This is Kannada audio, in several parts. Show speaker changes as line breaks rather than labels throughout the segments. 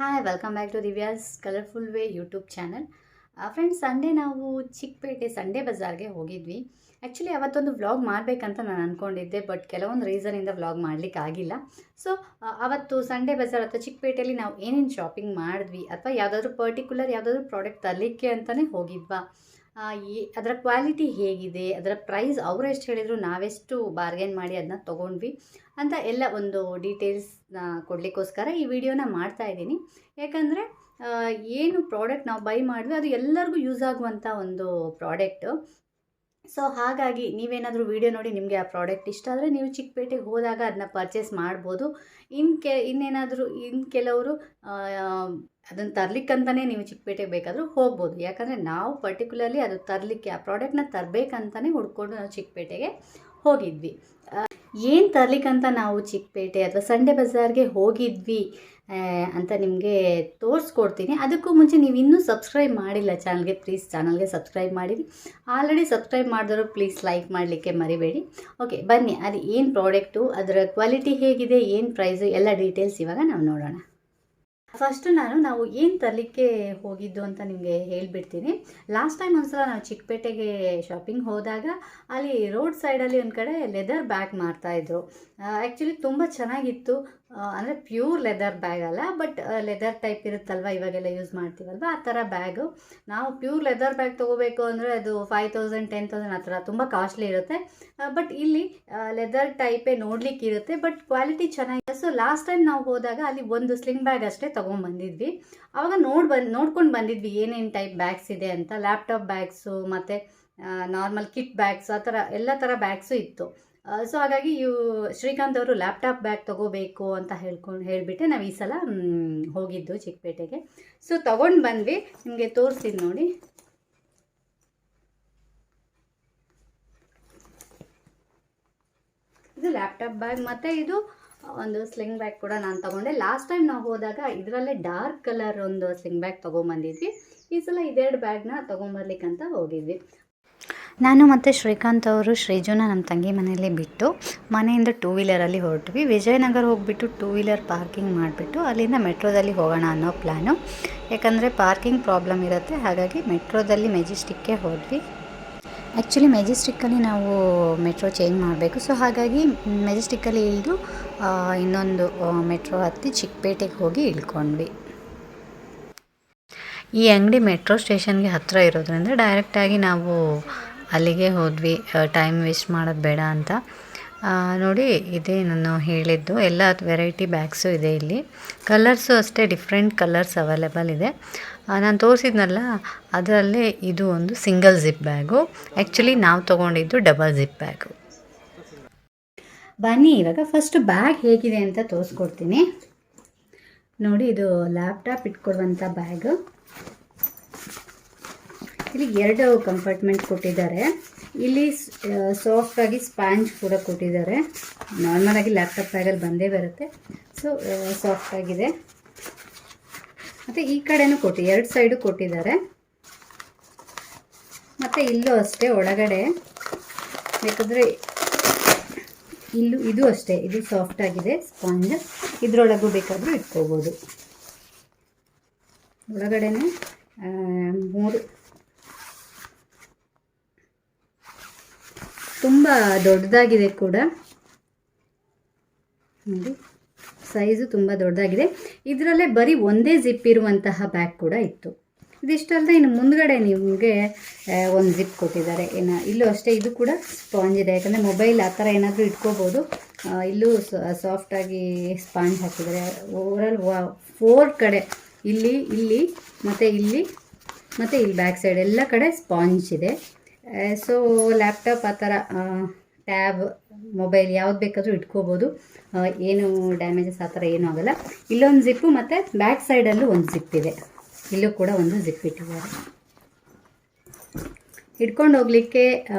Hi welcome back to Divya's colourful way YouTube channel. Friends, Sunday ನಾವು ಚಿಕ್ಕಪೇಟೆ ಸಂಡೇ ಬಜಾರ್ಗೆ ಹೋಗಿದ್ವಿ. ಆ್ಯಕ್ಚುಲಿ ಅವತ್ತೊಂದು ವ್ಲಾಗ್ ಮಾಡಬೇಕಂತ ನಾನು ಅಂದ್ಕೊಂಡಿದ್ದೆ, ಬಟ್ ಕೆಲವೊಂದು ರೀಸನಿಂದ ವ್ಲಾಗ್ ಮಾಡಲಿಕ್ಕೆ ಆಗಿಲ್ಲ. ಸೊ ಅವತ್ತು ಸಂಡೇ ಬಜಾರ್ ಅಥವಾ ಚಿಕ್ಕಪೇಟೆಯಲ್ಲಿ ನಾವು ಏನೇನು ಶಾಪಿಂಗ್ ಮಾಡಿದ್ವಿ ಅಥವಾ ಯಾವುದಾದ್ರೂ ಪರ್ಟಿಕ್ಯುಲರ್ ಯಾವುದಾದ್ರೂ ಪ್ರಾಡಕ್ಟ್ ತರಲಿಕ್ಕೆ ಅಂತಲೇ ಹೋಗಿದ್ವಾ, ಅದರ ಕ್ವಾಲಿಟಿ ಹೇಗಿದೆ, ಅದರ ಪ್ರೈಸ್ ಅವರು ಎಷ್ಟು ಹೇಳಿದರು, ನಾವೆಷ್ಟು ಬಾರ್ಗೇನ್ ಮಾಡಿ ಅದನ್ನ ತೊಗೊಂಡ್ವಿ ಅಂತ ಎಲ್ಲ ಒಂದು ಡೀಟೇಲ್ಸ್ನ ಕೊಡಲಿಕ್ಕೋಸ್ಕರ ಈ ವಿಡಿಯೋನ ಮಾಡ್ತಾಯಿದ್ದೀನಿ. ಯಾಕಂದರೆ ಏನು ಪ್ರಾಡಕ್ಟ್ ನಾವು ಬೈ ಮಾಡಿದ್ವಿ ಅದು ಎಲ್ಲರಿಗೂ ಯೂಸ್ ಆಗುವಂಥ ಒಂದು ಪ್ರಾಡಕ್ಟು. ಸೊ ಹಾಗಾಗಿ ನೀವೇನಾದರೂ ವಿಡಿಯೋ ನೋಡಿ ನಿಮಗೆ ಆ ಪ್ರಾಡಕ್ಟ್ ಇಷ್ಟ ಆದರೆ ನೀವು ಚಿಕ್ಕಪೇಟೆಗೆ ಹೋದಾಗ ಅದನ್ನ ಪರ್ಚೇಸ್ ಮಾಡ್ಬೋದು. ಇನ್ನೇನಾದರೂ ಕೆಲವರು ಅದನ್ನು ತರಲಿಕ್ಕಂತಲೇ ನೀವು ಚಿಕ್ಕಪೇಟೆಗೆ ಬೇಕಾದರೂ ಹೋಗ್ಬೋದು. ಯಾಕಂದರೆ ನಾವು ಪರ್ಟಿಕ್ಯುಲರ್ಲಿ ಅದು ತರಲಿಕ್ಕೆ ಆ ಪ್ರಾಡಕ್ಟ್ನ ತರಬೇಕಂತಲೇ ಹುಡ್ಕೊಂಡು ನಾವು ಚಿಕ್ಕಪೇಟೆಗೆ ಹೋಗಿದ್ವಿ. ಏನು ತರಲಿಕ್ಕಂತ ನಾವು ಚಿಕ್ಕಪೇಟೆ ಅಥವಾ ಸಂಡೇ ಬಜಾರ್ಗೆ ಹೋಗಿದ್ವಿ ಅಂತ ನಿಮಗೆ ತೋರಿಸ್ಕೊಡ್ತೀನಿ. ಅದಕ್ಕೂ ಮುಂಚೆ ನೀವು ಇನ್ನೂ ಸಬ್ಸ್ಕ್ರೈಬ್ ಮಾಡಿಲ್ಲ ಚಾನಲ್ಗೆ, ಪ್ಲೀಸ್ ಚಾನಲ್ಗೆ ಸಬ್ಸ್ಕ್ರೈಬ್ ಮಾಡಿರಿ. ಆಲ್ರೆಡಿ ಸಬ್ಸ್ಕ್ರೈಬ್ ಮಾಡಿದವರು ಪ್ಲೀಸ್ ಲೈಕ್ ಮಾಡಲಿಕ್ಕೆ ಮರಿಬೇಡಿ. ಓಕೆ, ಬನ್ನಿ ಅದು ಏನು ಪ್ರಾಡಕ್ಟು, ಅದರ ಕ್ವಾಲಿಟಿ ಹೇಗಿದೆ, ಏನು ಪ್ರೈಸು, ಎಲ್ಲ ಡೀಟೇಲ್ಸ್ ಇವಾಗ ನಾವು ನೋಡೋಣ. ಫಸ್ಟು ನಾವು ಏನು ತರಲಿಕ್ಕೆ ಹೋಗಿದ್ದು ಅಂತ ನಿಮಗೆ ಹೇಳಿಬಿಡ್ತೀನಿ. ಲಾಸ್ಟ್ ಟೈಮ್ ಒಂದ್ಸಲ ನಾವು ಚಿಕ್ಕಪೇಟೆಗೆ ಶಾಪಿಂಗ್ ಹೋದಾಗ ಅಲ್ಲಿ ರೋಡ್ ಸೈಡಲ್ಲಿ ಒಂದು ಕಡೆ ಲೆದರ್ ಬ್ಯಾಗ್ ಮಾರ್ತಾಯಿದ್ರು. ಆ್ಯಕ್ಚುಲಿ ತುಂಬ ಚೆನ್ನಾಗಿತ್ತು. ಅಂದರೆ ಪ್ಯೂರ್ ಲೆದರ್ ಬ್ಯಾಗ್ ಅಲ್ಲ, ಬಟ್ ಲೆದರ್ ಟೈಪ್ ಇರುತ್ತಲ್ವ, ಇವಾಗೆಲ್ಲ ಯೂಸ್ ಮಾಡ್ತೀವಲ್ವ, ಆ ಥರ ಬ್ಯಾಗು. ನಾವು ಪ್ಯೂರ್ ಲೆದರ್ ಬ್ಯಾಗ್ ತೊಗೋಬೇಕು ಅಂದರೆ ಅದು 5000 10,000 ಆ ಥರ ತುಂಬ ಕಾಸ್ಟ್ಲಿ ಇರುತ್ತೆ. ಬಟ್ ಇಲ್ಲಿ ಲೆದರ್ ಟೈಪೇ ನೋಡ್ಲಿಕ್ಕೆ ಇರುತ್ತೆ, ಬಟ್ ಕ್ವಾಲಿಟಿ ಚೆನ್ನಾಗಿದೆ. ಸೊ ಲಾಸ್ಟ್ ಟೈಮ್ ನಾವು ಹೋದಾಗ ಅಲ್ಲಿ ಒಂದು ಸ್ಲಿಂಗ್ ಬ್ಯಾಗ್ ಅಷ್ಟೇ ತೊಗೊಂಡ್ಬಂದಿದ್ವಿ. ಆವಾಗ ನೋಡ್ಕೊಂಡು ಬಂದಿದ್ವಿ ಏನೇನು ಟೈಪ್ ಬ್ಯಾಗ್ಸ್ ಇದೆ ಅಂತ. ಲ್ಯಾಪ್ಟಾಪ್ ಬ್ಯಾಗ್ಸು ಮತ್ತು ನಾರ್ಮಲ್ ಕಿಟ್ ಬ್ಯಾಗ್ಸು, ಆ ಥರ ಎಲ್ಲ ಥರ ಬ್ಯಾಗ್ಸು ಇತ್ತು. ಸೊ ಹಾಗಾಗಿ ಶ್ರೀಕಾಂತ್ ಅವರು ಲ್ಯಾಪ್ಟಾಪ್ ಬ್ಯಾಗ್ ತೊಗೋಬೇಕು ಅಂತ ಹೇಳಿಬಿಟ್ಟೆ ನಾವು ಈ ಸಲ ಹೋಗಿದ್ದು ಚಿಕ್ಕಪೇಟೆಗೆ. ಸೊ ತೊಗೊಂಡು ಬಂದ್ವಿ, ನಿಮಗೆ ತೋರಿಸ್ತೀನಿ ನೋಡಿ. ಇದು ಲ್ಯಾಪ್ಟಾಪ್ ಬ್ಯಾಗ್ ಮತ್ತು ಇದು ಒಂದು ಸ್ಲಿಂಗ್ ಬ್ಯಾಗ್ ಕೂಡ ನಾನು ತೊಗೊಂಡೆ. ಲಾಸ್ಟ್ ಟೈಮ್ ನಾವು ಹೋದಾಗ ಇದರಲ್ಲೇ ಡಾರ್ಕ್ ಕಲರ್ ಒಂದು ಸ್ಲಿಂಗ್ ಬ್ಯಾಗ್ ತೊಗೊಂಬಂದಿದ್ವಿ. ಈ ಸಲ ಇದೆರಡು ಬ್ಯಾಗ್ನ ತೊಗೊಂಬರ್ಲಿಕ್ಕಂತ ಹೋಗಿದ್ವಿ. ನಾನು ಮತ್ತು ಶ್ರೀಕಾಂತ್ ಅವರು ಶ್ರೀಜುನ ನಮ್ಮ ತಂಗಿ ಮನೆಯಲ್ಲಿ ಬಿಟ್ಟು ಮನೆಯಿಂದ 2 ವೀಲರಲ್ಲಿ ಹೊರಟ್ವಿ. ವಿಜಯನಗರ ಹೋಗಿಬಿಟ್ಟು 2 ವೀಲರ್ ಪಾರ್ಕಿಂಗ್ ಮಾಡಿಬಿಟ್ಟು ಅಲ್ಲಿಂದ ಮೆಟ್ರೋದಲ್ಲಿ ಹೋಗೋಣ ಅನ್ನೋ ಪ್ಲ್ಯಾನು. ಯಾಕಂದರೆ ಪಾರ್ಕಿಂಗ್ ಪ್ರಾಬ್ಲಮ್ ಇರುತ್ತೆ, ಹಾಗಾಗಿ ಮೆಟ್ರೋದಲ್ಲಿ ಮೆಜೆಸ್ಟಿಕ್ಗೆ ಹೋದ್ವಿ. ಆ್ಯಕ್ಚುಲಿ ಮೆಜೆಸ್ಟಿಕ್ಕಲ್ಲಿ ನಾವು ಮೆಟ್ರೋ ಚೇಂಜ್ ಮಾಡಬೇಕು. ಸೊ ಹಾಗಾಗಿ ಮೆಜೆಸ್ಟಿಕ್ಕಲ್ಲಿ ಇಳಿದು ಇನ್ನೊಂದು ಮೆಟ್ರೋ ಹತ್ತಿ ಚಿಕ್ಕಪೇಟೆಗೆ ಹೋಗಿ ಇಳ್ಕೊಂಡ್ವಿ. ಈ ಅಂಗಡಿ ಮೆಟ್ರೋ ಸ್ಟೇಷನ್ಗೆ ಹತ್ತಿರ ಇರೋದ್ರಿಂದ ಡೈರೆಕ್ಟಾಗಿ ನಾವು ಅಲ್ಲಿಗೆ ಹೋದ್ವಿ, ಟೈಮ್ ವೇಸ್ಟ್ ಮಾಡೋದು ಬೇಡ ಅಂತ. ನೋಡಿ, ಇದೇ ನಾನು ಹೇಳಿದ್ದು ಎಲ್ಲ ವೆರೈಟಿ ಬ್ಯಾಗ್ಸು ಇದೆ ಇಲ್ಲಿ. ಕಲರ್ಸು ಅಷ್ಟೇ ಡಿಫ್ರೆಂಟ್ ಕಲರ್ಸ್ ಅವೈಲೇಬಲ್ ಇದೆ. ನಾನು ತೋರಿಸಿದ್ನಲ್ಲ ಅದರಲ್ಲೇ ಇದು ಒಂದು ಸಿಂಗಲ್ ಜಿಪ್ ಬ್ಯಾಗು. ಆ್ಯಕ್ಚುಲಿ ನಾವು ತೊಗೊಂಡಿದ್ದು ಡಬಲ್ ಜಿಪ್ ಬ್ಯಾಗು. ಬನ್ನಿ ಇವಾಗ ಫಸ್ಟ್ ಬ್ಯಾಗ್ ಹೇಗಿದೆ ಅಂತ ತೋರಿಸ್ಕೊಡ್ತೀನಿ ನೋಡಿ. ಇದು ಲ್ಯಾಪ್ಟಾಪ್ ಇಟ್ಕೊಡುವಂಥ ಬ್ಯಾಗು. ಇಲ್ಲಿ 2 ಕಂಪಾರ್ಟ್ಮೆಂಟ್ ಕೊಟ್ಟಿದ್ದಾರೆ. ಇಲ್ಲಿ ಸಾಫ್ಟಾಗಿ ಸ್ಪಾಂಜ್ ಕೂಡ ಕೊಟ್ಟಿದ್ದಾರೆ. ನಾರ್ಮಲಾಗಿ ಲ್ಯಾಪ್ಟಾಪ್ ಬ್ಯಾಗಲ್ಲಿ ಬಂದೇ ಬರುತ್ತೆ. ಸೊ ಸಾಫ್ಟಾಗಿದೆ. ಮತ್ತು ಈ ಕಡೆನೂ 2 ಸೈಡು ಕೊಟ್ಟಿದ್ದಾರೆ. ಮತ್ತು ಇಲ್ಲೂ ಅಷ್ಟೇ ಒಳಗಡೆ ಬೇಕಾದರೆ ಇದು ಅಷ್ಟೇ, ಇದು ಸಾಫ್ಟಾಗಿದೆ ಸ್ಪಾಂಜ್. ಇದರೊಳಗೂ ಬೇಕಾದರೂ ಇಟ್ಕೋಬೋದು. ಒಳಗಡೆನೇ 3 ತುಂಬ ದೊಡ್ಡದಾಗಿದೆ ಕೂಡ ನೋಡಿ, ಸೈಜು ತುಂಬ ದೊಡ್ಡದಾಗಿದೆ. ಇದರಲ್ಲೇ ಬರೀ ಒಂದೇ ಜಿಪ್ ಇರುವಂತಹ ಬ್ಯಾಗ್ ಕೂಡ ಇತ್ತು. ಇದಿಷ್ಟಲ್ಲದೆ ಇನ್ನು ಮುಂದ್ಗಡೆ ನಿಮಗೆ ಒಂದು ಜಿಪ್ ಕೊಟ್ಟಿದ್ದಾರೆ. ಇಲ್ಲೂ ಅಷ್ಟೇ, ಇದು ಕೂಡ ಸ್ಪಾಂಜ್ ಇದೆ. ಯಾಕಂದರೆ ಮೊಬೈಲ್ ಆ ಥರ ಏನಾದರೂ ಇಟ್ಕೋಬೋದು. ಇಲ್ಲೂ ಸಾಫ್ಟಾಗಿ ಸ್ಪಾಂಜ್ ಹಾಕಿದ್ದಾರೆ. ಓವರಾಲ್ 4 ಕಡೆ ಇಲ್ಲಿ ಮತ್ತು ಇಲ್ಲಿ ಬ್ಯಾಕ್ ಸೈಡ್ ಎಲ್ಲ ಕಡೆ ಸ್ಪಾಂಜ್ ಇದೆ. ಸೊ ಲ್ಯಾಪ್ಟಾಪ್ ಆ ಥರ ಟ್ಯಾಬ್ ಮೊಬೈಲ್ ಯಾವ್ದು ಬೇಕಾದರೂ ಇಟ್ಕೋಬೋದು. ಏನು ಡ್ಯಾಮೇಜಸ್ ಆ ಥರ ಏನೂ ಆಗೋಲ್ಲ. ಇಲ್ಲೊಂದು ಜಿಪ್ಪು ಮತ್ತು ಬ್ಯಾಕ್ ಸೈಡಲ್ಲೂ ಒಂದು ಜಿಪ್ ಇದೆ. ಇಲ್ಲೂ ಕೂಡ ಒಂದು ಜಿಪ್ ಇಟ್ಟಿದ್ದಾರೆ. ಹಿಡ್ಕೊಂಡು ಹೋಗಲಿಕ್ಕೆ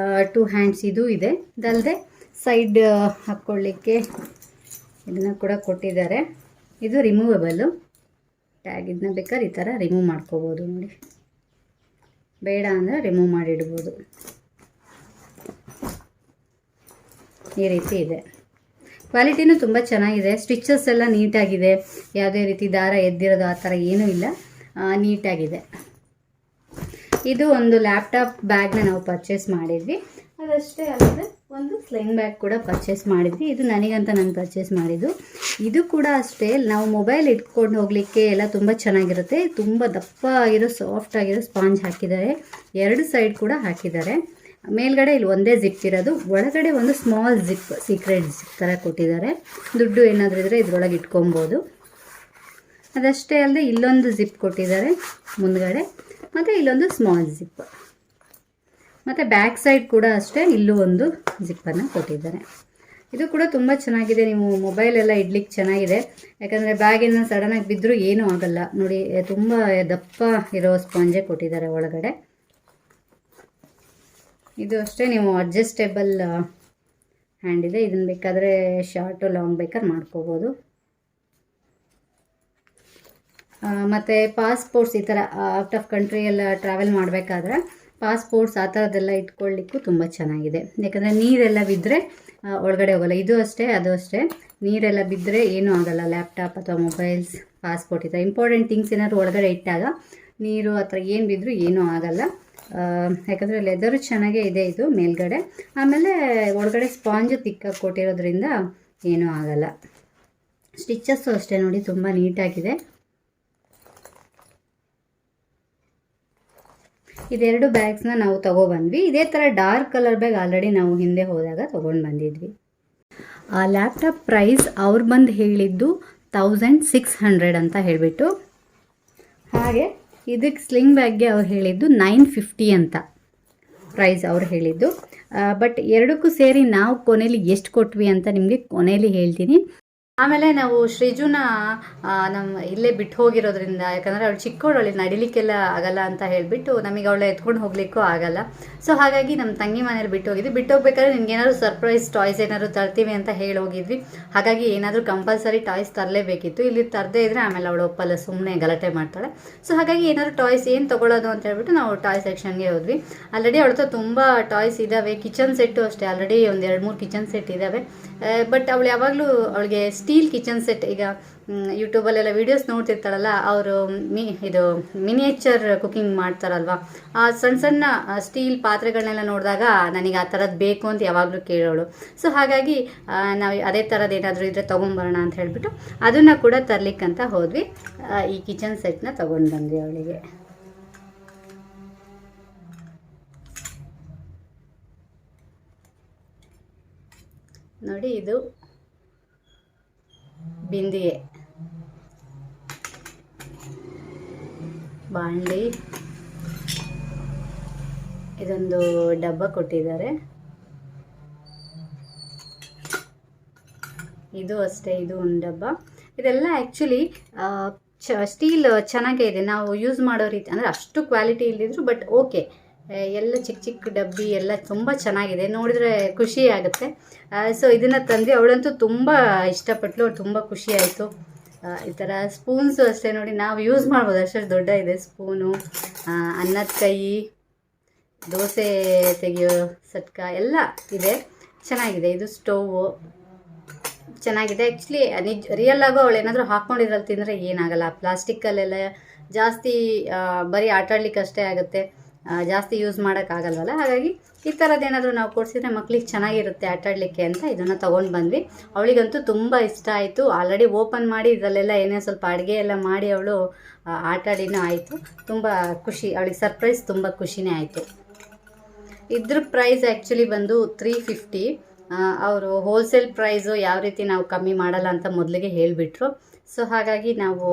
2 ಹ್ಯಾಂಡ್ಸ್ ಇದು ಇದೆ. ಇದಲ್ಲದೆ ಸೈಡ್ ಹಾಕ್ಕೊಳ್ಳಿಕ್ಕೆ ಇದನ್ನು ಕೂಡ ಕೊಟ್ಟಿದ್ದಾರೆ. ಇದು ರಿಮೂವಬಲ್ಲು ಟ್ಯಾಗ್. ಇದನ್ನ ಬೇಕಾದ್ರೆ ಈ ಥರ ರಿಮೂವ್ ಮಾಡ್ಕೋಬೋದು ನೋಡಿ. ಬೇಡ ಅಂದರೆ ರಿಮೂವ್ ಮಾಡಿಡ್ಬೋದು. ಈ ರೀತಿ ಇದೆ. ಕ್ವಾಲಿಟಿನೂ ತುಂಬ ಚೆನ್ನಾಗಿದೆ. ಸ್ಟಿಚಸ್ ಎಲ್ಲ ನೀಟಾಗಿದೆ, ಯಾವುದೇ ರೀತಿ ದಾರ ಎದ್ದಿರೋದು ಆ ಥರ ಏನೂ ಇಲ್ಲ, ನೀಟಾಗಿದೆ. ಇದು ಒಂದು ಲ್ಯಾಪ್ಟಾಪ್ ಬ್ಯಾಗ್ನ ನಾವು ಪರ್ಚೇಸ್ ಮಾಡಿದ್ವಿ. ಅದಷ್ಟೇ ಅಲ್ಲದೆ ಒಂದು ಸ್ಲಿಂಗ್ ಬ್ಯಾಗ್ ಕೂಡ ಪರ್ಚೇಸ್ ಮಾಡಿದ್ವಿ. ಇದು ನನಗಂತ ನಾನು ಪರ್ಚೇಸ್ ಮಾಡಿದ್ದು. ಇದು ಕೂಡ ಅಷ್ಟೇ, ನಾವು ಮೊಬೈಲ್ ಇಟ್ಕೊಂಡು ಹೋಗಲಿಕ್ಕೆ ಎಲ್ಲ ತುಂಬ ಚೆನ್ನಾಗಿರುತ್ತೆ. ತುಂಬ ದಪ್ಪ ಆಗಿರೋ ಸಾಫ್ಟ್ ಆಗಿರೋ ಸ್ಪಾಂಜ್ ಹಾಕಿದ್ದಾರೆ. 2 ಸೈಡ್ ಕೂಡ ಹಾಕಿದ್ದಾರೆ. ಮೇಲ್ಗಡೆ ಇಲ್ಲಿ ಒಂದೇ ಜಿಪ್ ಇರೋದು, ಒಳಗಡೆ ಒಂದು ಸ್ಮಾಲ್ ಜಿಪ್, ಸೀಕ್ರೆಟ್ ಜಿಪ್ ಥರ ಕೊಟ್ಟಿದ್ದಾರೆ. ದುಡ್ಡು ಏನಾದರೂ ಇದ್ದರೆ ಇದ್ರೊಳಗೆ ಇಟ್ಕೊಬೋದು. ಅದಷ್ಟೇ ಅಲ್ಲದೆ ಇಲ್ಲೊಂದು ಜಿಪ್ ಕೊಟ್ಟಿದ್ದಾರೆ ಮುಂದ್ಗಡೆ, ಮತ್ತು ಇಲ್ಲೊಂದು ಸ್ಮಾಲ್ ಜಿಪ್, ಮತ್ತು ಬ್ಯಾಕ್ ಸೈಡ್ ಕೂಡ ಅಷ್ಟೇ ಇಲ್ಲೂ ಒಂದು ಜಿಪ್ಪನ್ನು ಕೊಟ್ಟಿದ್ದಾರೆ. ಇದು ಕೂಡ ತುಂಬ ಚೆನ್ನಾಗಿದೆ. ನೀವು ಮೊಬೈಲ್ ಎಲ್ಲ ಇಡ್ಲಿಕ್ಕೆ ಚೆನ್ನಾಗಿದೆ, ಯಾಕಂದರೆ ಬ್ಯಾಗಿನ ಸಡನ್ನಾಗಿ ಬಿದ್ದರೂ ಏನೂ ಆಗಲ್ಲ. ನೋಡಿ, ತುಂಬ ದಪ್ಪ ಇರೋ ಸ್ಪಾಂಜೇ ಕೊಟ್ಟಿದ್ದಾರೆ ಒಳಗಡೆ. ಇದು ಅಷ್ಟೇ, ನೀವು ಅಡ್ಜಸ್ಟೇಬಲ್ ಹ್ಯಾಂಡ್ ಇದೆ. ಇದನ್ನು ಬೇಕಾದರೆ ಶಾರ್ಟು ಲಾಂಗ್ ಬೇಕಾದ್ರೆ ಮಾಡ್ಕೋಬೋದು. ಮತ್ತು ಪಾಸ್ಪೋರ್ಟ್ಸ್, ಈ ಥರ ಔಟ್ ಆಫ್ ಕಂಟ್ರಿ ಎಲ್ಲ ಟ್ರಾವೆಲ್ ಮಾಡಬೇಕಾದ್ರೆ ಪಾಸ್ಪೋರ್ಟ್ಸ್ ಆ ಥರದ್ದೆಲ್ಲ ಇಟ್ಕೊಳ್ಳಿಕ್ಕೂ ತುಂಬ ಚೆನ್ನಾಗಿದೆ. ಯಾಕಂದರೆ ನೀರೆಲ್ಲ ಬಿದ್ದರೆ ಒಳಗಡೆ ಹೋಗೋಲ್ಲ. ಇದು ಅಷ್ಟೇ, ಅದು ಅಷ್ಟೇ, ನೀರೆಲ್ಲ ಬಿದ್ದರೆ ಏನೂ ಆಗೋಲ್ಲ. ಲ್ಯಾಪ್ಟಾಪ್ ಅಥವಾ ಮೊಬೈಲ್ಸ್, ಪಾಸ್ಪೋರ್ಟ್, ಈ ಥರ ಇಂಪಾರ್ಟೆಂಟ್ ಥಿಂಗ್ಸ್ ಏನಾದರೂ ಒಳಗಡೆ ಇಟ್ಟಾಗ ನೀರು ಆ ಥರ ಏನು ಬಿದ್ದರೂ ಏನೂ ಆಗೋಲ್ಲ. ಯಾಕಂದರೆ ಲೆದರು ಚೆನ್ನಾಗೇ ಇದೆ ಇದು ಮೇಲ್ಗಡೆ. ಆಮೇಲೆ ಒಳಗಡೆ ಸ್ಪಾಂಜು ತಿಕ್ಕಾಗಿ ಕೊಟ್ಟಿರೋದ್ರಿಂದ ಏನೂ ಆಗೋಲ್ಲ. ಸ್ಟಿಚಸ್ಸು ಅಷ್ಟೇ ನೋಡಿ, ತುಂಬ ನೀಟಾಗಿದೆ. ಇದೆರಡು ಬ್ಯಾಗ್ಸ್ನ ನಾವು ತೊಗೊಬಂದ್ವಿ. ಇದೇ ಥರ ಡಾರ್ಕ್ ಕಲರ್ ಬ್ಯಾಗ್ ಆಲ್ರೆಡಿ ನಾವು ಹಿಂದೆ ಹೋದಾಗ ತೊಗೊಂಡು ಬಂದಿದ್ವಿ. ಆ ಲ್ಯಾಪ್ಟಾಪ್ ಪ್ರೈಸ್ ಅವ್ರು ಬಂದು ಹೇಳಿದ್ದು 1600 ಅಂತ ಹೇಳಿಬಿಟ್ಟು, ಹಾಗೆ ಇದಕ್ಕೆ ಸ್ಲಿಂಗ್ ಬ್ಯಾಗ್ಗೆ ಅವ್ರು ಹೇಳಿದ್ದು 950 ಅಂತ ಪ್ರೈಸ್ ಅವ್ರು ಹೇಳಿದ್ದು. ಬಟ್ ಎರಡಕ್ಕೂ ಸೇರಿ ನಾವು ಕೊನೆಯಲ್ಲಿ ಎಷ್ಟು ಕೊಟ್ವಿ ಅಂತ ನಿಮಗೆ ಕೊನೆಯಲ್ಲಿ ಹೇಳ್ತೀನಿ. ಆಮೇಲೆ ನಾವು ಶ್ರೀಜುನ ನಮ್ಮ ಇಲ್ಲೇ ಬಿಟ್ಟು ಹೋಗಿರೋದ್ರಿಂದ, ಯಾಕಂದರೆ ಅವಳು ಚಿಕ್ಕವಳು, ಅವಳಿಗೆ ನಡಿಲಿಕ್ಕೆಲ್ಲ ಆಗಲ್ಲ ಅಂತ ಹೇಳಿಬಿಟ್ಟು ನಮಗೆ ಅವಳ ಎತ್ಕೊಂಡು ಹೋಗ್ಲಿಕ್ಕೂ ಆಗಲ್ಲ. ಸೊ ಹಾಗಾಗಿ ನಮ್ಮ ತಂಗಿ ಮನೇಲಿ ಬಿಟ್ಟು ಹೋಗಿದ್ವಿ. ಬಿಟ್ಟು ಹೋಗ್ಬೇಕಾದ್ರೆ ನಿಮ್ಗೇನಾದ್ರು ಸರ್ಪ್ರೈಸ್ ಟಾಯ್ಸ್ ಏನಾದ್ರು ತರ್ತೀವಿ ಅಂತ ಹೇಳಿ ಹೋಗಿದ್ವಿ. ಹಾಗಾಗಿ ಏನಾದರೂ ಕಂಪಲ್ಸರಿ ಟಾಯ್ಸ್ ತರಲೇಬೇಕಿತ್ತು. ಇಲ್ಲಿ ತರದೇ ಇದ್ದರೆ ಆಮೇಲೆ ಅವಳು ಒಪ್ಪಲ್ಲ, ಸುಮ್ಮನೆ ಗಲಾಟೆ ಮಾಡ್ತಾಳೆ. ಸೊ ಹಾಗಾಗಿ ಏನಾದರೂ ಟಾಯ್ಸ್ ಏನು ತೊಗೊಳ್ಳೋದು ಅಂತ ಹೇಳ್ಬಿಟ್ಟು ನಾವು ಟಾಯ್ ಸೆಕ್ಷನ್ಗೆ ಹೋದ್ವಿ. ಆಲ್ರೆಡಿ ಅವಳ ಹತ್ರ ತುಂಬ ಟಾಯ್ಸ್ ಇದ್ದಾವೆ. ಕಿಚನ್ ಸೆಟ್ಟು ಅಷ್ಟೇ, ಆಲ್ರೆಡಿ ಒಂದು 2-3 ಕಿಚನ್ ಸೆಟ್ ಇದ್ದಾವೆ. ಬಟ್ ಅವಳು ಯಾವಾಗಲೂ ಅವಳಿಗೆ ಸ್ಟೀಲ್ ಕಿಚನ್ ಸೆಟ್, ಈಗ ಯೂಟ್ಯೂಬಲ್ಲೆಲ್ಲ ವೀಡಿಯೋಸ್ ನೋಡ್ತಿರ್ತಾಳಲ್ಲ, ಅವರು ಇದು ಮಿನಿಯೇಚರ್ ಕುಕಿಂಗ್ ಮಾಡ್ತಾರಲ್ವ, ಆ ಸಣ್ಣ ಸಣ್ಣ ಸ್ಟೀಲ್ ಪಾತ್ರೆಗಳನ್ನೆಲ್ಲ ನೋಡಿದಾಗ ನನಗೆ ಆ ಥರದ್ದು ಬೇಕು ಅಂತ ಯಾವಾಗಲೂ ಕೇಳೋಳು. ಸೊ ಹಾಗಾಗಿ ನಾವು ಅದೇ ಥರದ್ದು ಏನಾದರೂ ಇದ್ದರೆ ತೊಗೊಂಬರೋಣ ಅಂತ ಹೇಳಿಬಿಟ್ಟು ಅದನ್ನು ಕೂಡ ತರಲಿಕ್ಕಂತ ಹೋದ್ವಿ. ಈ ಕಿಚನ್ ಸೆಟ್ನ ತೊಗೊಂಡು ಬಂದ್ವಿ ಅವಳಿಗೆ. ನೋಡಿ, ಇದು ಬಿಂದಿಗೆ, ಬಾಂಡ್ಲಿ, ಇದೊಂದು ಡಬ್ಬ ಕೊಟ್ಟಿದ್ದಾರೆ. ಇದು ಅಷ್ಟೇ, ಇದು ಒಂದು ಡಬ್ಬ. ಇದೆಲ್ಲ ಆ್ಯಕ್ಚುಲಿ ಸ್ಟೀಲ್ ಚೆನ್ನಾಗೇ ಇದೆ. ನಾವು ಯೂಸ್ ಮಾಡೋ ರೀತಿ ಅಂದರೆ ಅಷ್ಟು ಕ್ವಾಲಿಟಿ ಇಲ್ಲದಿದ್ರು ಬಟ್ ಓಕೆ, ಎಲ್ಲ ಚಿಕ್ಕ ಚಿಕ್ಕ ಡಬ್ಬಿ ಎಲ್ಲ ತುಂಬ ಚೆನ್ನಾಗಿದೆ, ನೋಡಿದ್ರೆ ಖುಷಿ ಆಗುತ್ತೆ. ಸೊ ಇದನ್ನು ತಂದು ಅವಳಂತೂ ತುಂಬ ಇಷ್ಟಪಟ್ಟಳು, ಅವಳು ತುಂಬ ಖುಷಿ ಆಯಿತು. ಈ ಥರ ಸ್ಪೂನ್ಸು ಅಷ್ಟೇ ನೋಡಿ, ನಾವು ಯೂಸ್ ಮಾಡ್ಬೋದು, ಅಷ್ಟು ದೊಡ್ಡ ಇದೆ ಸ್ಪೂನು. ಅನ್ನದ ಕೈ, ದೋಸೆ ತೆಗೆಯೋ ಸಟ್ಕ ಎಲ್ಲ ಇದೆ, ಚೆನ್ನಾಗಿದೆ. ಇದು ಸ್ಟೌವು ಚೆನ್ನಾಗಿದೆ. ಆ್ಯಕ್ಚುಲಿ ರಿಯಲ್ ಆಗೋ ಅವಳು ಏನಾದರೂ ಹಾಕ್ಕೊಂಡಿದ್ರಲ್ಲಿ ತಿಂದರೆ ಏನಾಗಲ್ಲ. ಪ್ಲಾಸ್ಟಿಕ್ಕಲ್ಲೆಲ್ಲ ಜಾಸ್ತಿ ಬರೀ ಆಟಾಡ್ಲಿಕ್ಕೆ ಅಷ್ಟೇ ಆಗುತ್ತೆ, ಜಾಸ್ತಿ ಯೂಸ್ ಮಾಡೋಕ್ಕಾಗಲ್ವಲ್ಲ. ಹಾಗಾಗಿ ಈ ಥರದ್ದೇನಾದರೂ ನಾವು ಕೊಡಿಸಿದ್ರೆ ಮಕ್ಳಿಗೆ ಚೆನ್ನಾಗಿರುತ್ತೆ ಆಟಾಡಲಿಕ್ಕೆ ಅಂತ ಇದನ್ನು ತೊಗೊಂಡು ಬಂದ್ವಿ. ಅವಳಿಗಂತೂ ತುಂಬ ಇಷ್ಟ ಆಯಿತು. ಆಲ್ರೆಡಿ ಓಪನ್ ಮಾಡಿ ಇದರಲ್ಲೆಲ್ಲ ಏನೇ ಸ್ವಲ್ಪ ಅಡುಗೆ ಎಲ್ಲ ಮಾಡಿ ಅವಳು ಆಟಾಡಿನೂ ಆಯಿತು. ತುಂಬ ಖುಷಿ, ಅವಳಿಗೆ ಸರ್ಪ್ರೈಸ್ ತುಂಬ ಖುಷಿನೇ ಆಯಿತು. ಇದ್ರ ಪ್ರೈಸ್ ಆ್ಯಕ್ಚುಲಿ ಬಂದು 350. ಅವರು ಹೋಲ್ಸೇಲ್ ಪ್ರೈಸು ಯಾವ ರೀತಿ ನಾವು ಕಮ್ಮಿ ಮಾಡಲ್ಲ ಅಂತ ಮೊದಲಿಗೆ ಹೇಳಿಬಿಟ್ರು. ಸೊ ಹಾಗಾಗಿ ನಾವು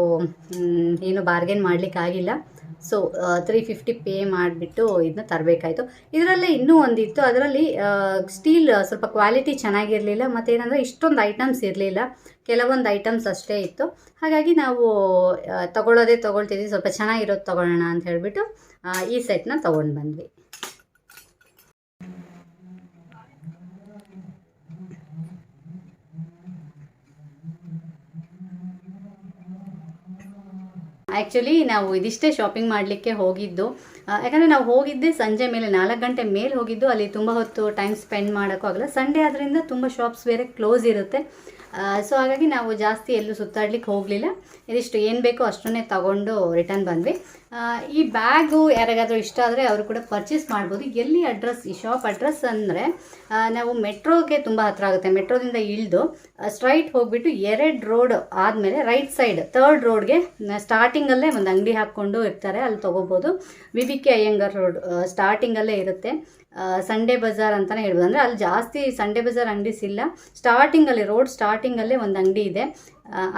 ಏನು ಬಾರ್ಗೇನ್ ಮಾಡಲಿಕ್ಕಾಗಿಲ್ಲ. ಸೊ 350 ಪೇ ಮಾಡಿಬಿಟ್ಟು ಇದನ್ನ ತರಬೇಕಾಯಿತು. ಇದರಲ್ಲೇ ಇನ್ನೂ ಒಂದಿತ್ತು, ಅದರಲ್ಲಿ ಸ್ಟೀಲ್ ಸ್ವಲ್ಪ ಕ್ವಾಲಿಟಿ ಚೆನ್ನಾಗಿರಲಿಲ್ಲ, ಮತ್ತೇನಂದರೆ ಇಷ್ಟೊಂದು ಐಟಮ್ಸ್ ಇರಲಿಲ್ಲ, ಕೆಲವೊಂದು ಐಟಮ್ಸ್ ಅಷ್ಟೇ ಇತ್ತು. ಹಾಗಾಗಿ ನಾವು ತೊಗೊಳ್ತಿದ್ವಿ, ಸ್ವಲ್ಪ ಚೆನ್ನಾಗಿರೋದು ತೊಗೊಳ್ಳೋಣ ಅಂತ ಹೇಳಿಬಿಟ್ಟು ಈ ಸೆಟ್ನ ತೊಗೊಂಡು ಬಂದ್ವಿ. ಆ್ಯಕ್ಚುಲಿ ನಾವು ಇದಿಷ್ಟೇ ಶಾಪಿಂಗ್ ಮಾಡಲಿಕ್ಕೆ ಹೋಗಿದ್ದು. ಯಾಕಂದರೆ ನಾವು ಹೋಗಿದ್ದೆ ಸಂಜೆ ಮೇಲೆ 4 ಗಂಟೆ ಮೇಲೆ ಹೋಗಿದ್ದು, ಅಲ್ಲಿ ತುಂಬ ಹೊತ್ತು ಟೈಮ್ ಸ್ಪೆಂಡ್ ಮಾಡೋಕ್ಕೂ ಆಗಲ್ಲ. ಸಂಡೇ ಆದ್ದರಿಂದ ತುಂಬ ಶಾಪ್ಸ್ ಬೇರೆ ಕ್ಲೋಸ್ ಇರುತ್ತೆ. ಸೊ ಹಾಗಾಗಿ ನಾವು ಜಾಸ್ತಿ ಎಲ್ಲೂ ಸುತ್ತಾಡ್ಲಿಕ್ಕೆ ಹೋಗಲಿಲ್ಲ. ಇದಿಷ್ಟು ಏನು ಬೇಕೋ ಅಷ್ಟನ್ನೇ ತಗೊಂಡು ರಿಟರ್ನ್ ಬಂದ್ವಿ. ಈ ಬ್ಯಾಗು ಯಾರಿಗಾದರೂ ಇಷ್ಟ ಆದರೆ ಅವರು ಕೂಡ ಪರ್ಚೇಸ್ ಮಾಡ್ಬೋದು. ಎಲ್ಲಿ ಅಡ್ರೆಸ್, ಈ ಶಾಪ್ ಅಡ್ರೆಸ್ ಅಂದರೆ ನಾವು ಮೆಟ್ರೋಗೆ ತುಂಬ ಹತ್ರ ಆಗುತ್ತೆ. ಮೆಟ್ರೋದಿಂದ ಇಳಿದು ಸ್ಟ್ರೈಟ್ ಹೋಗಿಬಿಟ್ಟು 2 ರೋಡ್ ಆದಮೇಲೆ ರೈಟ್ ಸೈಡ್ 3rd ರೋಡ್ಗೆ ಸ್ಟಾರ್ಟಿಂಗಲ್ಲೇ ಒಂದು ಅಂಗಡಿ ಹಾಕ್ಕೊಂಡು ಇರ್ತಾರೆ, ಅಲ್ಲಿ ತೊಗೋಬೋದು. VBK ಅಯ್ಯಂಗಾರ್ ರೋಡ್ ಸ್ಟಾರ್ಟಿಂಗಲ್ಲೇ ಇರುತ್ತೆ. ಸಂಡೇ ಬಜಾರ್ ಅಂತಲೇ ಹೇಳ್ಬೋದು. ಅಂದರೆ ಅಲ್ಲಿ ಜಾಸ್ತಿ ಸಂಡೇ ಬಜಾರ್ ಅಂಗಡೀಸ್ ಇಲ್ಲ. ಸ್ಟಾರ್ಟಿಂಗಲ್ಲಿ ರೋಡ್ ಸ್ಟಾರ್ಟಿಂಗಲ್ಲೇ ಒಂದು ಅಂಗಡಿ ಇದೆ,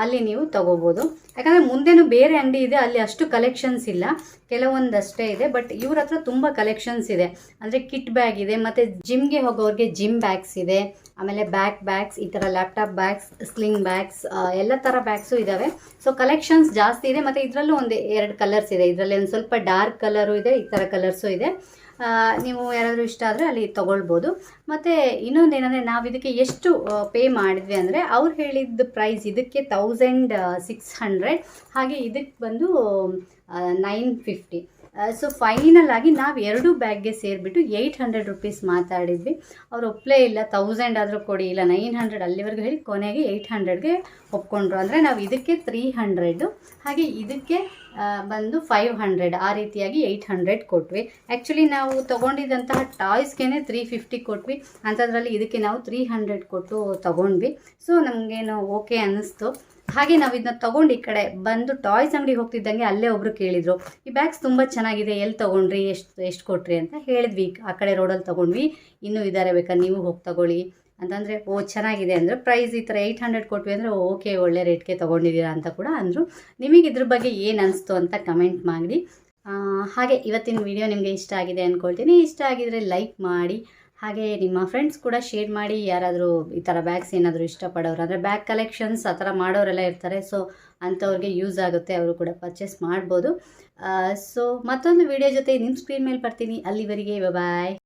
ಅಲ್ಲಿ ನೀವು ತೊಗೋಬೋದು. ಯಾಕಂದರೆ ಮುಂದೆನೂ ಬೇರೆ ಅಂಗಡಿ ಇದೆ, ಅಲ್ಲಿ ಅಷ್ಟು ಕಲೆಕ್ಷನ್ಸ್ ಇಲ್ಲ, ಕೆಲವೊಂದಷ್ಟೇ ಇದೆ. ಬಟ್ ಇವ್ರ ಹತ್ರ ತುಂಬ ಕಲೆಕ್ಷನ್ಸ್ ಇದೆ. ಅಂದರೆ ಕಿಟ್ ಬ್ಯಾಗ್ ಇದೆ, ಮತ್ತು ಜಿಮ್ಗೆ ಹೋಗೋರಿಗೆ ಜಿಮ್ ಬ್ಯಾಗ್ಸ್ ಇದೆ, ಆಮೇಲೆ ಬ್ಯಾಗ್ಸ್, ಈ ಥರ ಲ್ಯಾಪ್ಟಾಪ್ ಬ್ಯಾಗ್ಸ್, ಸ್ಲಿಂಗ್ ಬ್ಯಾಗ್ಸ್, ಎಲ್ಲ ಥರ ಬ್ಯಾಗ್ಸು ಇದ್ದಾವೆ. ಸೊ ಕಲೆಕ್ಷನ್ಸ್ ಜಾಸ್ತಿ ಇದೆ. ಮತ್ತು ಇದರಲ್ಲೂ ಒಂದು 2 ಕಲರ್ಸ್ ಇದೆ. ಇದರಲ್ಲಿ ಒಂದು ಸ್ವಲ್ಪ ಡಾರ್ಕ್ ಕಲರು ಇದೆ, ಈ ಥರ ಕಲರ್ಸು ಇದೆ. ನೀವು ಯಾರಾದರೂ ಇಷ್ಟ ಆದರೆ ಅಲ್ಲಿ ತೊಗೊಳ್ಬೋದು. ಮತ್ತು ಇನ್ನೊಂದೇನೆಂದರೆ ನಾವು ಇದಕ್ಕೆ ಎಷ್ಟು ಪೇ ಮಾಡಿದ್ವಿ ಅಂದರೆ, ಅವ್ರು ಹೇಳಿದ ಪ್ರೈಸ್ ಇದಕ್ಕೆ 1600, ಹಾಗೆ ಇದಕ್ಕೆ ಬಂದು 950. ಸೊ ಫೈನಲ್ ಆಗಿ ನಾವು 2 ಬ್ಯಾಗ್ಗೆ ಸೇರಿಬಿಟ್ಟು 800 ರುಪೀಸ್ ಮಾತಾಡಿದ್ವಿ. ಅವ್ರು ಒಪ್ಪಲೇ ಇಲ್ಲ, 1000 ಆದರೂ ಕೊಡಿ, ಇಲ್ಲ 900 ಅಲ್ಲಿವರೆಗೂ ಹೇಳಿ ಕೊನೆಗೆ 800ಗೆ ಒಪ್ಕೊಂಡ್ರು. ಅಂದರೆ ನಾವು ಇದಕ್ಕೆ 300, ಹಾಗೆ ಇದಕ್ಕೆ ಬಂದು 500, ಆ ರೀತಿಯಾಗಿ 800 ಕೊಟ್ವಿ. ಆ್ಯಕ್ಚುಲಿ ನಾವು ತೊಗೊಂಡಿದ್ದಂತಹ ಟಾಯ್ಸ್ಗೆ 350 ಕೊಟ್ವಿ, ಅಂಥದ್ರಲ್ಲಿ ಇದಕ್ಕೆ ನಾವು 300 ಕೊಟ್ಟು ತೊಗೊಂಡ್ವಿ. ಸೊ ನಮಗೇನು ಓಕೆ ಅನ್ನಿಸ್ತು. ಹಾಗೆ ನಾವು ಇದನ್ನ ತೊಗೊಂಡು ಈ ಕಡೆ ಬಂದು ಟಾಯ್ಸ್ ಅಂಗಡಿಗೆ ಹೋಗ್ತಿದ್ದಂಗೆ ಅಲ್ಲೇ ಒಬ್ಬರು ಕೇಳಿದರು, ಈ ಬ್ಯಾಗ್ಸ್ ತುಂಬ ಚೆನ್ನಾಗಿದೆ, ಎಲ್ಲಿ ತೊಗೊಂಡ್ರಿ, ಎಷ್ಟು ಕೊಟ್ರಿ ಅಂತ ಹೇಳಿದ್ವಿ. ಆ ಕಡೆ ರೋಡಲ್ಲಿ ತೊಗೊಂಡ್ವಿ, ಇನ್ನೂ ಇದ್ದಾರೆ, ಬೇಕಾದ್ರೆ ನೀವು ಹೋಗಿ ತೊಗೊಳ್ಳಿ ಅಂತಂದರೆ, ಓ ಚೆನ್ನಾಗಿದೆ ಅಂದರೆ. ಪ್ರೈಸ್ ಈ ಥರ 800 ಕೊಟ್ವಿ ಅಂದರೆ ಓಕೆ, ಒಳ್ಳೆ ರೇಟ್ಗೆ ತೊಗೊಂಡಿದ್ದೀರಾ ಅಂತ ಕೂಡ ಅಂದರು. ನಿಮಗೆ ಇದ್ರ ಬಗ್ಗೆ ಏನು ಅನಿಸ್ತು ಅಂತ ಕಮೆಂಟ್ ಮಾಡಿ. ಹಾಗೆ ಇವತ್ತಿನ ವಿಡಿಯೋ ನಿಮಗೆ ಇಷ್ಟ ಆಗಿದೆ ಅಂದ್ಕೊಳ್ತೀನಿ. ಇಷ್ಟ ಆಗಿದರೆ ಲೈಕ್ ಮಾಡಿ, ಹಾಗೆ ನಿಮ್ಮ ಫ್ರೆಂಡ್ಸ್ ಕೂಡ ಶೇರ್ ಮಾಡಿ. ಯಾರಾದರೂ ಈ ಥರ ಬ್ಯಾಗ್ಸ್ ಏನಾದರೂ ಇಷ್ಟಪಡೋರು ಅಂದರೆ ಬ್ಯಾಗ್ ಕಲೆಕ್ಷನ್ಸ್ ಆ ಥರ ಮಾಡೋರೆಲ್ಲ ಇರ್ತಾರೆ. ಸೊ ಅಂಥವ್ರಿಗೆ ಯೂಸ್ ಆಗುತ್ತೆ, ಅವರು ಕೂಡ ಪರ್ಚೇಸ್ ಮಾಡ್ಬೋದು. ಸೊ ಮತ್ತೊಂದು ವಿಡಿಯೋ ಜೊತೆ ನಿಮ್ಮ ಸ್ಕ್ರೀನ್ ಮೇಲೆ ಬರ್ತೀನಿ. ಅಲ್ಲಿವರೆಗೆ ಬಾಯ್.